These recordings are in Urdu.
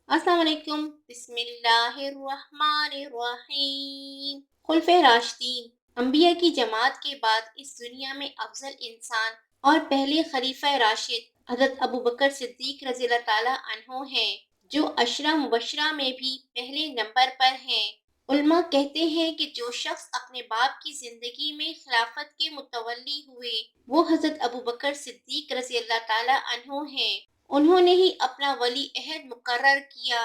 السلام علیکم۔ بسم اللہ الرحمن الرحیم۔ خلفۂ راشدین، انبیاء کی جماعت کے بعد اس دنیا میں افضل انسان اور پہلے خلیفہ راشد حضرت ابو بکر صدیق رضی اللہ تعالیٰ عنہ ہیں، جو عشرہ مبشرہ میں بھی پہلے نمبر پر ہیں۔ علماء کہتے ہیں کہ جو شخص اپنے باپ کی زندگی میں خلافت کے متولی ہوئے وہ حضرت ابو بکر صدیق رضی اللہ تعالیٰ عنہ ہیں۔ انہوں نے ہی اپنا ولی عہد مقرر کیا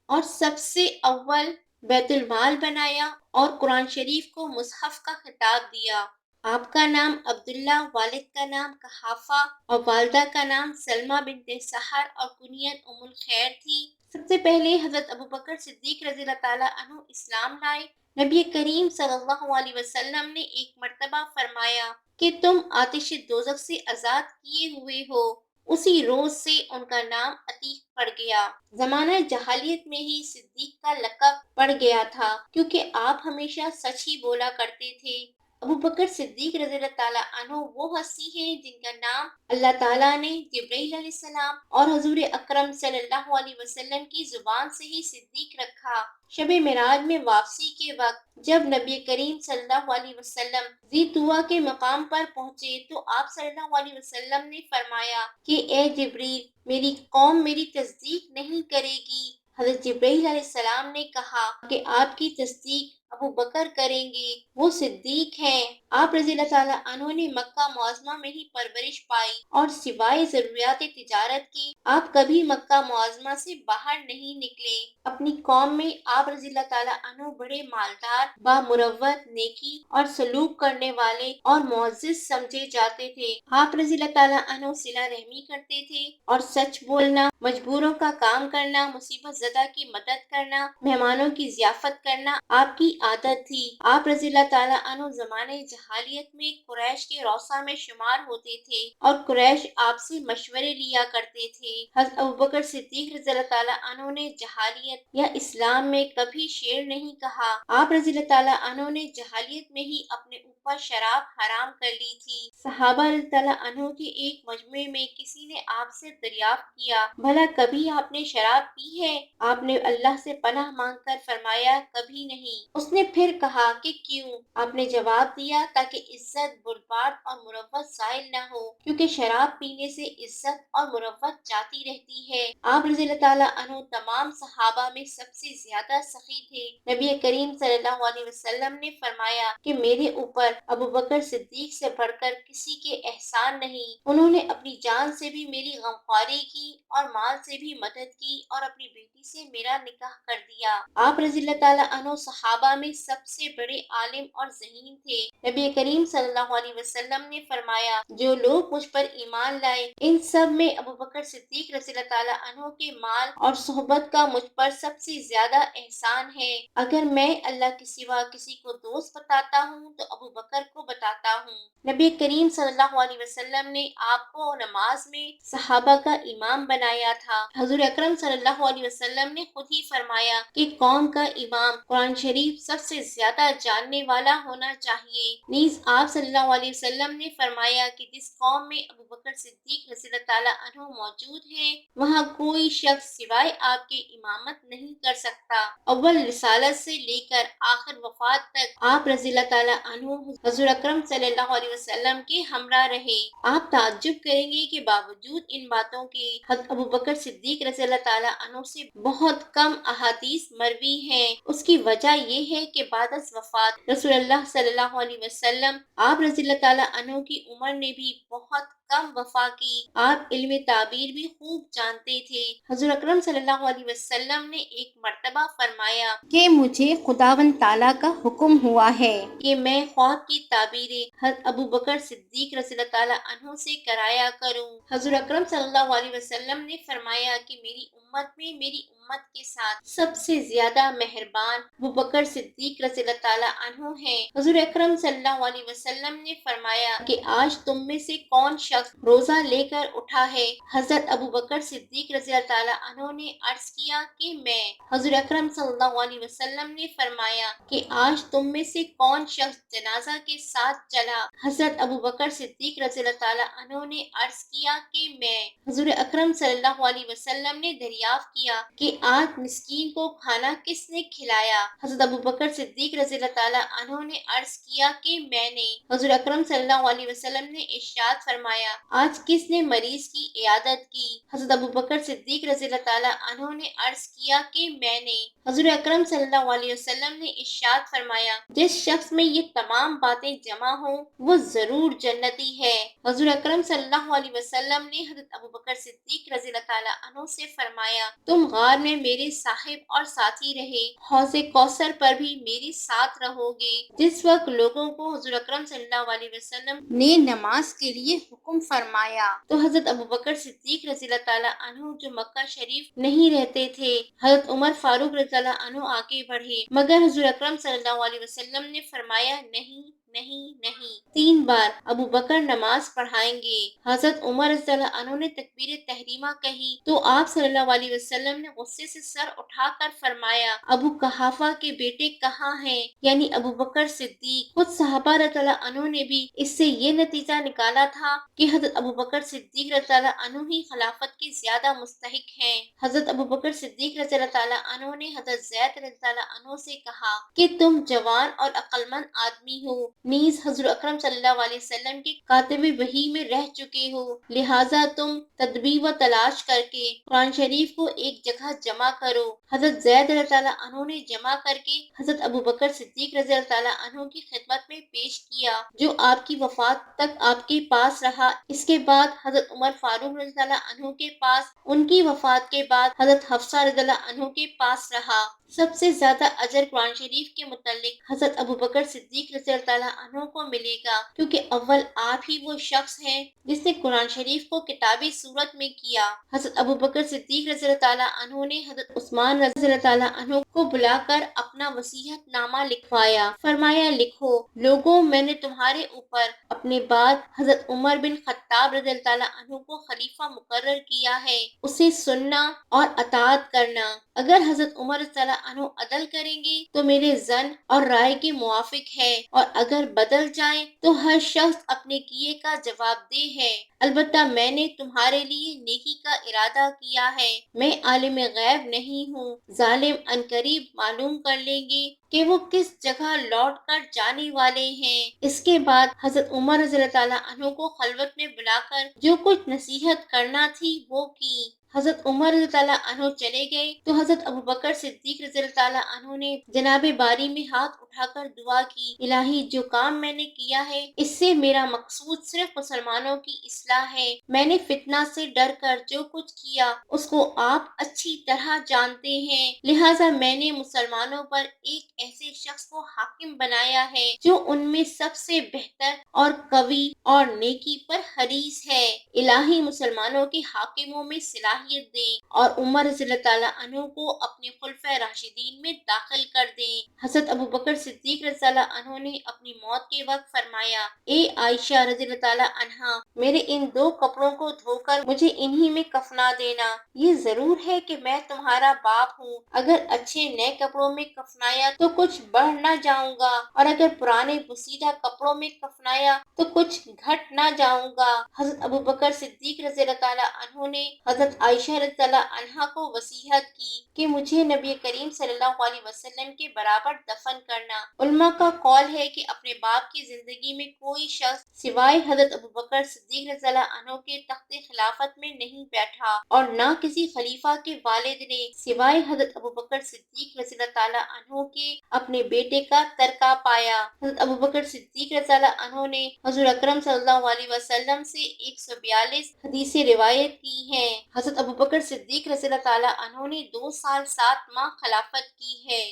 اور سب سے اول بیت المال بنایا اور قرآن شریف کو مصحف کا خطاب دیا۔ آپ کا نام عبداللہ، والد کا نام قحافہ اور والدہ کا نام سلمہ بنت سحر اور کنیت ام الخیر تھی۔ سب سے پہلے حضرت ابو بکر صدیق رضی اللہ تعالیٰ عنہ اسلام لائے۔ نبی کریم صلی اللہ علیہ وسلم نے ایک مرتبہ فرمایا کہ تم آتش دوزخ سے آزاد کیے ہوئے ہو۔ اسی روز سے ان کا نام عتیق پڑ گیا۔ زمانہ جہالیت میں ہی صدیق کا لقب پڑ گیا تھا کیونکہ آپ ہمیشہ سچ ہی بولا کرتے تھے۔ ابو بکر صدیق رضی اللہ تعالیٰ عنہ وہ ہستی ہیں جن کا نام اللہ تعالیٰ نے جبرائیل علیہ السلام اور حضور اکرم صلی اللہ علیہ وسلم کی زبان سے ہی صدیق رکھا۔ شب معراج میں واپسی کے وقت جب نبی کریم صلی اللہ علیہ وسلم ذی طویٰ کے مقام پر پہنچے تو آپ صلی اللہ علیہ وسلم نے فرمایا کہ اے جبریل، میری قوم میری تصدیق نہیں کرے گی۔ حضرت جبرائیل علیہ السلام نے کہا کہ آپ کی تصدیق ابو بکر کریں گے، وہ صدیق ہیں۔ آپ رضی اللہ تعالیٰ عنہ نے مکہ معظمہ میں ہی پرورش پائی اور سوائے ضروریات تجارت کی آپ کبھی مکہ معظمہ سے باہر نہیں نکلے۔ اپنی قوم میں آپ رضی اللہ تعالیٰ عنہ بڑے مالدار، بامروت، نیکی اور سلوک کرنے والے اور معزز سمجھے جاتے تھے۔ آپ رضی اللہ تعالیٰ عنہ صلہ رحمی کرتے تھے اور سچ بولنا، مجبوروں کا کام کرنا، مصیبت زدہ کی مدد کرنا، مہمانوں کی ضیافت کرنا آپ کی عادت تھی۔ آپ رضی اللہ تعالیٰ عنہ زمانے جہالیت میں قریش کے روثہ میں شمار ہوتے تھے اور قریش آپ سے مشورے لیا کرتے تھے۔ حضرت ابوبکر صدیق رضی اللہ تعالیٰ عنہ نے جہالیت یا اسلام میں کبھی شعر نہیں کہا۔ آپ رضی اللہ تعالیٰ عنہ نے جہالیت میں ہی اپنے اوپر شراب حرام کر لی تھی۔ صحابہ رضی اللہ عنہ کے ایک مجمع میں کسی نے آپ سے دریافت کیا، بھلا کبھی آپ نے شراب پی ہے؟ آپ نے اللہ سے پناہ مانگ کر فرمایا کبھی نہیں۔ اس نے پھر کہا کہ کیوں؟ آپ نے جواب دیا تاکہ عزت، بردبار اور مروت زائل نہ ہو، کیونکہ شراب پینے سے عزت اور مروت جاتی رہتی ہے۔ آپ رضی اللہ تعالیٰ عنہ تمام صحابہ میں سب سے زیادہ سخی تھے۔ نبی کریم صلی اللہ علیہ وسلم نے فرمایا کہ میرے اوپر ابو بکر صدیق سے بڑھ کر کسی کے احسان نہیں۔ انہوں نے اپنی جان سے بھی میری غمخواری کی اور مال سے بھی مدد کی اور اپنی بیٹی سے میرا نکاح کر دیا۔ آپ رضی اللہ تعالیٰ عنہ صحابہ میں سب سے بڑے عالم اور ذہین تھے۔ نبی کریم صلی اللہ علیہ وسلم نے فرمایا جو لوگ مجھ پر ایمان لائے ان سب میں ابو بکر صدیق رضی اللہ تعالیٰ عنہ کے مال اور صحبت کا مجھ پر سب سے زیادہ احسان ہے۔ اگر میں اللہ کے سوا کسی کو دوست بتاتا ہوں تو ابو بکر کو بتاتا ہوں۔ نبی کریم صلی اللہ علیہ وسلم نے آپ کو نماز میں صحابہ کا امام بنایا تھا۔ حضور اکرم صلی اللہ علیہ وسلم نے خود ہی فرمایا کہ قوم کا امام قرآن شریف سب سے زیادہ جاننے والا ہونا چاہیے۔ نیز آپ صلی اللہ علیہ وسلم نے فرمایا کہ جس قوم میں ابو بکر صدیق رضی اللہ تعالیٰ عنہ موجود ہے وہاں کوئی شخص سوائے آپ کے امامت نہیں کر سکتا۔ اول رسالت سے لے کر آخر وفات تک آپ رضی اللہ تعالیٰ عنہ حضور اکرم صلی اللہ علیہ وسلم کے ہمراہ رہے۔ آپ تعجب کریں گے کہ باوجود ان باتوں کے حضرت ابو بکر صدیق رضی اللہ تعالیٰ عنہ سے بہت کم احادیث مروی ہیں۔ اس کی وجہ یہ ہے کہ بعد از وفات رسول اللہ صلی اللہ علیہ وسلم آپ رضی اللہ تعالیٰ عنہ کی عمر نے بھی بہت کم وفا کی۔ آپ علم تعبیر بھی خوب جانتے تھے۔ حضور اکرم صلی اللہ علیہ وسلم نے ایک مرتبہ فرمایا کہ مجھے خداوند تعالیٰ کا حکم ہوا ہے کہ میں خواب کی تعبیریں حضرت ابو بکر صدیق رضی اللہ تعالیٰ عنہ سے کرایا کروں۔ حضور اکرم صلی اللہ علیہ وسلم نے فرمایا کہ میری امت میں میری امت کے ساتھ سب سے زیادہ مہربان ابو بکر صدیق رضی اللہ تعالیٰ عنہ ہیں۔ حضور اکرم صلی اللہ علیہ وسلم نے فرمایا کہ آج تم میں سے کون شخص روزہ لے کر اٹھا ہے؟ حضرت ابو بکر صدیق رضی اللہ تعالیٰ عنہ نے عرض کیا کہ میں۔ حضور اکرم صلی اللہ علیہ وسلم نے فرمایا کہ آج تم میں سے کون شخص جنازہ کے ساتھ چلا؟ حضرت ابو بکر صدیق رضی اللہ تعالیٰ عنہ نے عرض کیا کہ میں۔ حضور اکرم صلی اللہ علیہ وسلم نے دریافت کیا کہ آج مسکین کو کھانا کس نے کھلایا؟ حضرت ابوبکر صدیق رضی اللہ تعالیٰ عنہ نے عرض کیا کہ میں نے۔ حضور اکرم صلی اللہ علیہ وسلم نے ارشاد فرمایا، آج کس نے مریض کی عیادت کی؟ حضرت ابوبکر صدیق رضی اللہ تعالیٰ عنہ نے عرض کیا کہ میں نے۔ حضور اکرم صلی اللہ علیہ وسلم نے ارشاد فرمایا، جس شخص میں یہ تمام باتیں جمع ہوں وہ ضرور جنتی ہے۔ حضور اکرم صلی اللہ علیہ وسلم نے حضرت ابوبکر صدیق رضی اللہ تعالیٰ عنہ سے فرمایا، تم غار میں میرے صاحب اور ساتھی رہے، حوض کوثر پر بھی میرے ساتھ رہو گے۔ جس وقت لوگوں کو حضور اکرم صلی اللہ علیہ وسلم نے نماز کے لیے حکم فرمایا تو حضرت ابوبکر صدیق رضی اللہ تعالیٰ عنہ جو مکہ شریف نہیں رہتے تھے، حضرت عمر فاروق رضی اللہ عنہ آگے بڑھے، مگر حضور اکرم صلی اللہ علیہ وسلم نے فرمایا، نہیں نہیں نہیں، 3 بار ابو بکر نماز پڑھائیں گے۔ حضرت عمر رضی اللہ عنہ نے تکبیر تحریمہ کہی تو آپ صلی اللہ علیہ وسلم نے غصے سے سر اٹھا کر فرمایا، ابو قحافہ کے بیٹے کہاں ہیں؟ یعنی ابو بکر صدیق۔ خود صحابہ رضی اللہ عنہ نے بھی اس سے یہ نتیجہ نکالا تھا کہ حضرت ابو بکر صدیق رضی اللہ عنہ ہی خلافت کے زیادہ مستحق ہیں۔ حضرت ابو بکر صدیق رضی اللہ عنہ نے حضرت زید رضی اللہ عنہ سے کہا کہ تم جوان اور عقلمند آدمی ہو، نیز حضور اکرم صلی اللہ علیہ وسلم کے کاتب وحی میں رہ چکے ہو، لہٰذا تم تدبیر و تلاش کر کے قرآن شریف کو ایک جگہ جمع کرو۔ حضرت زید رضی اللہ عنہ نے جمع کر کے حضرت ابو بکر صدیق رضی اللہ عنہ کی خدمت میں پیش کیا، جو آپ کی وفات تک آپ کے پاس رہا۔ اس کے بعد حضرت عمر فاروق رضی اللہ عنہ کے پاس، ان کی وفات کے بعد حضرت حفصہ رضی اللہ عنہ کے پاس رہا۔ سب سے زیادہ اجر قرآن شریف کے متعلق حضرت ابو بکر صدیق رضی اللہ عنہ کو ملے گا، کیونکہ اول آپ ہی وہ شخص ہیں جس نے قرآن شریف کو کتابی صورت میں کیا۔ حضرت ابو بکر صدیق رضی اللہ عنہ نے حضرت عثمان رضی اللہ عنہ کو بلا کر اپنا وصیت نامہ لکھوایا، فرمایا، لکھو لوگوں، میں نے تمہارے اوپر اپنے بعد حضرت عمر بن خطاب رضی اللہ عنہ کو خلیفہ مقرر کیا ہے، اسے سننا اور اطاعت کرنا۔ اگر حضرت عمر رضی اللہ عنہ عدل کریں گے تو میرے ظن اور رائے کے موافق ہے، اور اگر بدل جائیں تو ہر شخص اپنے کیے کا جواب دہ ہے۔ البتہ میں نے تمہارے لیے نیکی کا ارادہ کیا ہے، میں عالم غیب نہیں ہوں، ظالم عنقریب معلوم کر لیں گے کہ وہ کس جگہ لوٹ کر جانے والے ہیں۔ اس کے بعد حضرت عمر رضی اللہ عنہ کو خلوت میں بلا کر جو کچھ نصیحت کرنا تھی وہ کی۔ حضرت عمر رضی اللہ عنہ چلے گئے تو حضرت ابو بکر صدیق رضی اللہ عنہ نے جناب باری میں ہاتھ اٹھا کر دعا کی، الہی جو کام میں نے کیا ہے اس سے میرا مقصود صرف مسلمانوں کی اصلاح ہے، میں نے فتنہ سے ڈر کر جو کچھ کیا اس کو آپ اچھی طرح جانتے ہیں، لہٰذا میں نے مسلمانوں پر ایک ایسے شخص کو حاکم بنایا ہے جو ان میں سب سے بہتر اور قوی اور نیکی پر حریص ہے، الہی مسلمانوں کے حاکموں میں صلاحیت دیں اور عمر رضی اللہ عنہ کو اپنے خلفۂ راشدین میں داخل کر دیں۔ حضرت ابو بکر صدیق رضی اللہ عنہ نے اپنی موت کے وقت فرمایا، اے عائشہ رضی اللہ عنہا، میرے ان 2 کپڑوں کو دھو کر مجھے انہی میں کفنا دینا، یہ ضرور ہے کہ میں تمہارا باپ ہوں، اگر اچھے نئے کپڑوں میں کفنایا تو کچھ بڑھ نہ جاؤں گا، اور اگر پرانے بسیدہ کپڑوں میں کفنایا تو کچھ گھٹ نہ جاؤں گا۔ حضرت ابو بکر صدیق رضی اللہ عنہ نے حضرت عائشہ رضی اللہ عنہا کو وصیت کی کہ مجھے نبی کریم صلی اللہ علیہ وسلم کے برابر دفن کرنا۔ علماء کا قول ہے کہ اپنے باپ کی زندگی میں کوئی شخص سوائے حضرت ابو بکر صدیق رضی اللہ عنہ کے تخت خلافت میں نہیں بیٹھا، اور نہ کسی خلیفہ کے والد نے سوائے حضرت ابو بکر صدیق رضی اللہ عنہ کے اپنے بیٹے کا ترکہ پایا۔ حضرت ابو بکر صدیق رضی اللہ عنہ نے حضور اکرم صلی اللہ علیہ وسلم سے 142 حدیثیں روایت کی ہیں۔ حضرت ابو بکر صدیق رضی اللہ عنہ نے 2 سال 7 ماہ خلافت کی ہے۔